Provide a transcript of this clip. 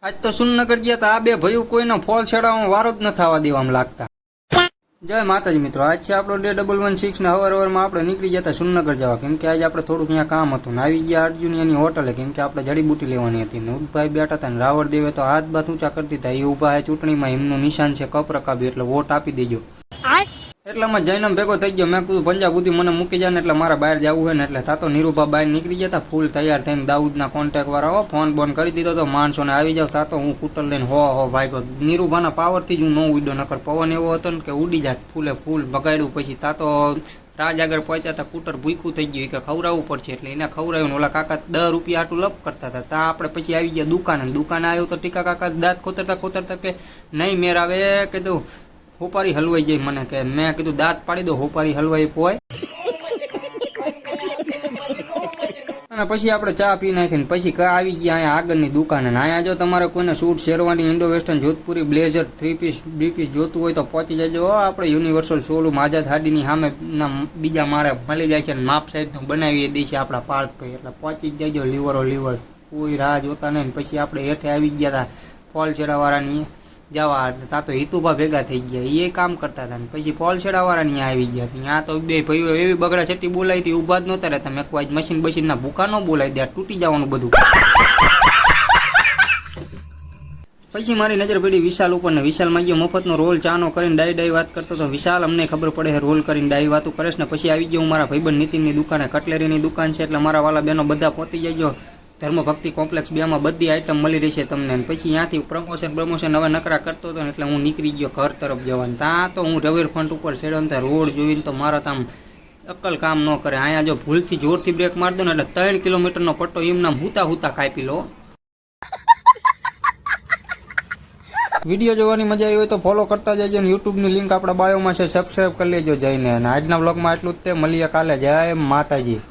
આજ તો સુનનગર ગયા હતા. આ બે ભાઈઓ કોઈનો ફોલ છેડાવવાનો વારો જ ન થવા દેવામાં લાગતા. જય માતાજી મિત્રો, આજ છે આપણો ડે 116 ને હવારમાં આપણે નીકળી જતા સુનનગર જવા. કેમ કે આજે આપણે થોડુંક અહીંયા કામ હતું ને આવી ગયા અર્જુનિયાની હોટલે. કેમ કે આપણે જડીબુટી લેવાની હતી ને ઉદભાઈ બેઠા હતા ને રાવળ દેવે તો હાથ બાથ ઊંચા કરી દીધા. એ ઊભા છે ચૂંટણીમાં, એમનું નિશાન છે કપ રકાબી, એટલે વોટ આપી દેજો. એટલામાં જૈનમ ભેગો થઈ ગયો. મેં કીધું પંજાબ સુધી મને મૂકી જાય ને એટલે મારે બહાર જવું હોય ને એટલે થતો નીરુભા બહાર નીકળી જતા ફૂલ તૈયાર થઈને. દાઉદના કોન્ટેક્ટ વાળા ફોન બોન કરી દીધો તો માણસોને આવી જાવ. થતો હું કૂટર લઈને હો ભાઈ નીરુભાના પાવરથી જ હું ન ઉડ્યો, નકર પવન એવો હતો ને કે ઉડી જાય ફૂલે ફૂલ બગાડ્યું. પછી તાતો રાજ આગળ પહોંચ્યા હતા, કૂટર ભૂખું થઈ ગયું કે ખવડાવવું પડશે એટલે એને ખવડાવ્યું. ઓલા કાકા 10 રૂપિયા આટલું લપ કરતા હતા. ત્યાં આપણે પછી આવી ગયા દુકાને આવ્યું તો ટીકા કાકા દાંત ખોતરતા કે નહીં મેર આવે. કીધું હોપારી હલવાઈ જાય મને કે. મેં કીધું દાંત પાડી દો, હોપારી હલવાઈ પોય. અને પછી આપણે ચા પી નાખીને પછી આવી ગયા અહીંયા આગળની દુકાને. અહીંયા જો તમારે કોઈને suit sherwani Indo western Jodhpuri blazer 3 piece 2 piece જોતું હોય તો પહોંચી જજો. આપણે યુનિવર્સલ શોરૂમ આઝાદ હાડીની સામે બીજા માળે મળી જાય છે ને માપ સાઈઝનું બનાવી દે છે આપણા પાર્થભાઈ. એટલે પહોંચી જ જજો. લીવર કોઈ રાહ જોતા નહીં. પછી આપણે હેઠે આવી ગયા હતા ફોલ છેડાવાળાની જવા. તા તો હિતુભા ભેગા થઈ ગયા, એ કામ કરતા હતા. ને પછી ફોલ છેડાવાળા આવી ગયા. ત્યાં તો બે ભાઈઓ એવી બગડા છતી બોલાવી હતી, ઊભા જ નહોતા રહેતા. મેં કોઈ મશીનના ભૂકા ન બોલાવી દે, તૂટી જવાનું બધું. પછી મારી નજર પડી વિશાલ ઉપર ને વિશાલમાં ગયો મફતનો રોલ ચાનો કરીને ડાઈ વાત કરતો હતો. વિશાલ અમને ખબર પડે છે રોલ કરીને ડાઈ વાતું કરે છે ને. પછી આવી ગયો હું મારા ભાઈબંધ નીતિનની દુકાને. કટલેરીની દુકાન છે એટલે મારા વાલા બહેનો બધા પહોંચી જજો. ધર્મભક્તિ કોમ્પ્લેક્સ 2 માં બધી આઈટમ મળી રહેશે તમને. પછી ત્યાંથી પ્રમોશન હવે નકરા કરતો હતો ને એટલે હું નીકળી ગયો ઘર તરફ જવાનું. ત્યાં તો હું રિવરફ્રન્ટ ઉપર ચડ્યો ને રોડ જોઈને તો મારા આમ અક્કલ કામ ન કરે. અહીંયા જો ભૂલથી જોરથી બ્રેક માર દો ને એટલે 3 કિલોમીટરનો પટ્ટો એમનામ હુતા કાપી લો. વિડીયો જોવાની મજા આવી હોય તો ફોલો કરતા જજો ને યુટ્યુબની લિંક આપણા બાયોમાં છે, સબસ્ક્રાઈબ કરી લેજો જઈને. અને આજના બ્લોગમાં એટલું જ તે. મળીએ કાલે. જય માતાજી.